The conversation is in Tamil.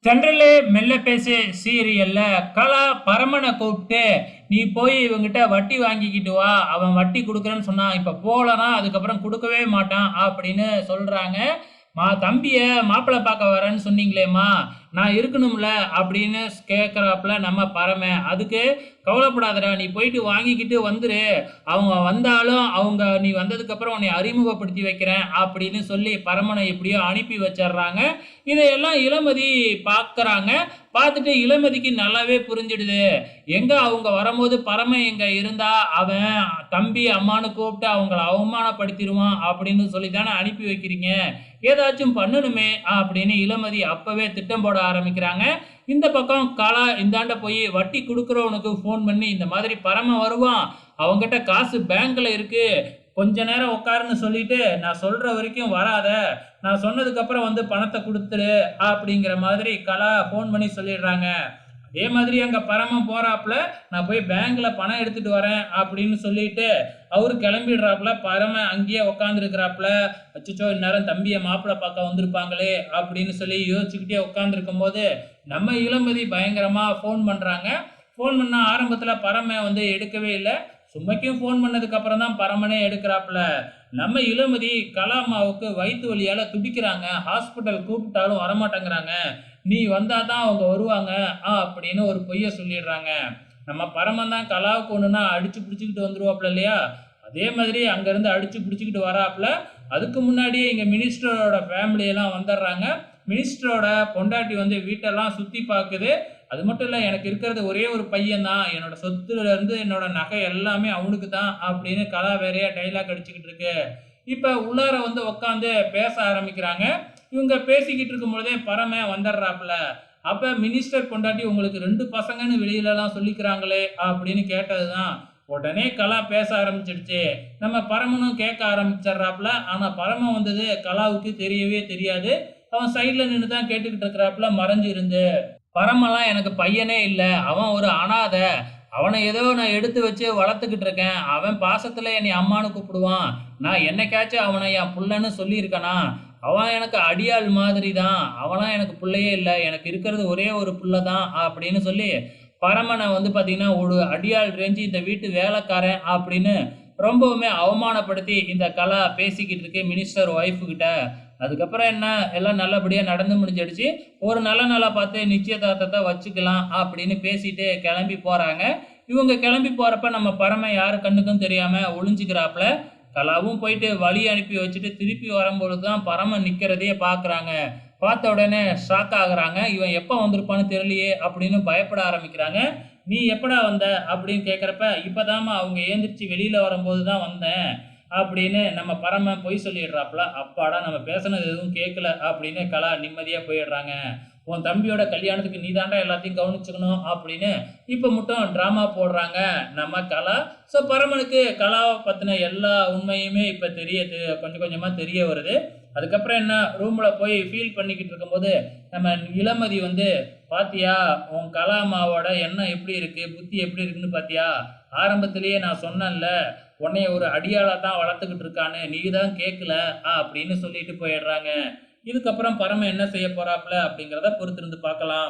தென்றலே மெல்ல பேசு சீரியல்ல கலா பரமனை கூப்பிட்டு நீ போய் இவங்கிட்ட வட்டி வாங்கிக்கிட்டு வா, அவன் வட்டி கொடுக்குறேன்னு சொன்னான், இப்ப போலனா அதுக்கப்புறம் கொடுக்கவே மாட்டான் அப்படின்னு சொல்றாங்க. தம்பிய மாப்பிள்ளை பார்க்க வரேன்னு சொன்னீங்களேம்மா, நான் இருக்கணும்ல அப்படின்னு கேட்குறாப்புல நம்ம பரமன். அதுக்கு கவலைப்படாதடா, நீ போயிட்டு வாங்கிக்கிட்டு வந்துரு, அவங்க வந்தாலும் அவங்க நீ வந்ததுக்கப்புறம் உன்னை அறிமுகப்படுத்தி வைக்கிறேன் அப்படின்னு சொல்லி பரமனை எப்படியோ அனுப்பி வச்சிடுறாங்க. இதையெல்லாம் இளமதி பார்க்குறாங்க. பார்த்துட்டு இளமதிக்கு நல்லாவே புரிஞ்சிடுது. எங்க அவங்க வரும்போது பரமன் எங்க இருந்தா அவன் தம்பி அம்மான்னு கூப்பிட்டு அவங்கள அவமானப்படுத்திடுவான் அப்படின்னு சொல்லி தானே அனுப்பி வைக்கிறீங்க, ஏதாச்சும் பண்ணணுமே அப்படின்னு இளமதி அப்பவே திட்டம் போட ஆரம்பிக்கிறாங்க. இந்த பக்கம் கலா இந்தாண்ட போய் வட்டி கொடுக்குறவனுக்கு ஃபோன் பண்ணி இந்த மாதிரி பரமன் வருவான், அவங்ககிட்ட காசு பேங்க்ல இருக்கு, கொஞ்ச நேரம் உட்காருன்னு சொல்லிட்டு நான் சொல்ற வரைக்கும் வராத, நான் சொன்னதுக்கு அப்புறம் வந்து பணத்தை கொடுத்துரு அப்படிங்கிற மாதிரி கலா ஃபோன் பண்ணி சொல்லிடுறாங்க. அதே மாதிரி அங்க பரமன் போறாப்புல, நான் போய் பேங்க்ல பணம் எடுத்துட்டு வரேன் அப்படின்னு சொல்லிட்டு அவரு கிளம்பிடுறாப்புல. பரமன் அங்கேயே உட்காந்துருக்கிறாப்புல. அச்சச்சோ, இந்நேரம் தம்பியை மாப்பிள்ளை பார்க்க வந்திருப்பாங்களே அப்படின்னு சொல்லி யோசிச்சுக்கிட்டே உட்காந்துருக்கும் போது நம்ம இளமதி பயங்கரமா ஃபோன் பண்றாங்க. ஃபோன் பண்ண ஆரம்பத்துல பரமன் வந்து எடுக்கவே இல்லை. சும்மைக்கும் ஃபோன் பண்ணதுக்கு அப்புறம் தான் பரமனே எடுக்கிறாப்புல. நம்ம இளமதி கலாமாவுக்கு வயிற்று வலியால துடிக்கிறாங்க. ஹாஸ்பிட்டல் கூப்பிட்டாலும் வரமாட்டேங்கிறாங்க. நீ வந்தால் தான் அவங்க வருவாங்க அப்படின்னு ஒரு பொய்யை சொல்லிடுறாங்க. நம்ம பரமன் தான் கலாவுக்கு ஒன்றுனா அடித்து பிடிச்சிக்கிட்டு வந்துடுவாப்புல இல்லையா, அதே மாதிரி அங்கேருந்து அடித்து பிடிச்சிக்கிட்டு வராப்புல. அதுக்கு முன்னாடியே இங்கே மினிஸ்டரோட ஃபேமிலியெல்லாம் வந்துடுறாங்க. மினிஸ்டரோட பொண்டாட்டி வந்து வீட்டெல்லாம் சுற்றி பார்க்குது. அது மட்டும் இல்லை, எனக்கு இருக்கிறது ஒரே ஒரு பையன் தான், என்னோட சொத்துலேருந்து என்னோட நகை எல்லாமே அவனுக்கு தான் அப்படின்னு கலா வேறையா டைலாக் அடிச்சுக்கிட்டு இருக்கு. இப்போ உள்ளார வந்து உட்காந்து பேச ஆரம்பிக்கிறாங்க. இவங்க பேசிக்கிட்டு இருக்கும் பொழுதே பரமன் வந்துடுறாப்புல. அப்போ மினிஸ்டர் பொண்டாட்டி உங்களுக்கு 2 பசங்கன்னு வெளியிலலாம் சொல்லிக்கிறாங்களே அப்படின்னு கேட்டதுதான். உடனே கலா பேச ஆரம்பிச்சிடுச்சு. நம்ம பரமனும் கேட்க ஆரம்பிச்சிடுறாப்புல. ஆனால் பரமன் வந்தது கலாவுக்கு தெரியவே தெரியாது. அவன் சைடில் நின்று தான் கேட்டுக்கிட்டு இருக்கிறாப்புல மறைஞ்சு இருந்து. பரமெல்லாம் எனக்கு பையனே இல்ல, அவன் ஒரு அனாதை, அவனை ஏதோ நான் எடுத்து வச்சு வளர்த்துக்கிட்டு இருக்கேன், அவன் பாசத்துல என்னை அம்மான்னு கூப்பிடுவான், நான் என்னைக்காச்சும் அவனை என் புள்ளன்னு சொல்லியிருக்கனா, அவன் எனக்கு அடியாள் மாதிரி தான், அவனாம் எனக்கு பிள்ளையே இல்லை, எனக்கு இருக்கிறது ஒரே ஒரு புள்ள தான் அப்படின்னு சொல்லி பரமனை வந்து பார்த்தீங்கன்னா ஒரு அடியாள் ரேஞ்சு இந்த வீட்டு வேலைக்காரன் அப்படின்னு ரொம்பவுமே அவமானப்படுத்தி இந்த கலா பேசிக்கிட்டு இருக்கு மினிஸ்டர் ஒய்ஃபு கிட்ட. அதுக்கப்புறம் என்ன, எல்லாம் நல்லபடியாக நடந்து முடிஞ்சிடுச்சு. ஒரு நல்ல நாளாக பார்த்து நிச்சயதார்த்தத்தை வச்சுக்கலாம் அப்படின்னு பேசிட்டு கிளம்பி போகிறாங்க. இவங்க கிளம்பி போகிறப்ப நம்ம பரம யார் கண்ணுக்கும் தெரியாமல் ஒளிஞ்சிக்கிறாப்புல. கலாவும் போயிட்டு வழி அனுப்பி வச்சுட்டு திருப்பி வரும்பொழுது தான் பரமன் நிற்கிறதையே பார்க்குறாங்க. பார்த்த உடனே ஷாக் ஆகுறாங்க. இவன் எப்போ வந்திருப்பான்னு தெரியலையே அப்படின்னு பயப்பட ஆரம்பிக்கிறாங்க. நீ எப்படா வந்த அப்படின்னு கேட்குறப்ப, இப்போதாம்மா அவங்க ஏந்திரிச்சு வெளியில் வரும்போது தான் வந்தேன் அப்படின்னு நம்ம பரமன் பொய் சொல்லிடுறாப்புல. அப்பாடா, நம்ம பேசுனது எதுவும் கேட்கல அப்படின்னு கலா நிம்மதியாக போயிடுறாங்க. உன் தம்பியோட கல்யாணத்துக்கு நீ தாண்டா எல்லாத்தையும் கவனிச்சுக்கணும் அப்படின்னு இப்போ மட்டும் ட்ராமா போடுறாங்க நம்ம கலா. ஸோ பரமனுக்கு கலாவை பற்றின எல்லா உண்மையுமே இப்போ கொஞ்சம் கொஞ்சமாக தெரிய வருது. அதுக்கப்புறம் என்ன, ரூமில் போய் ஃபீல் பண்ணிக்கிட்டு இருக்கும்போது நம்ம இளமதி வந்து, பாத்தியா உன் கலாமாவோட எண்ணம் எப்படி இருக்கு, புத்தி எப்படி இருக்குன்னு பாத்தியா, ஆரம்பத்திலேயே நான் சொன்னேன்ல உன்னைய ஒரு அடியாளா தான் வளர்த்துக்கிட்டு இருக்கான்னு, நீ தான் கேட்கல அப்படின்னு சொல்லிட்டு போயிடுறாங்க. இதுக்கப்புறம் பரம என்ன செய்ய போறாப்புல அப்படிங்கிறத பொறுத்திருந்து பார்க்கலாம்.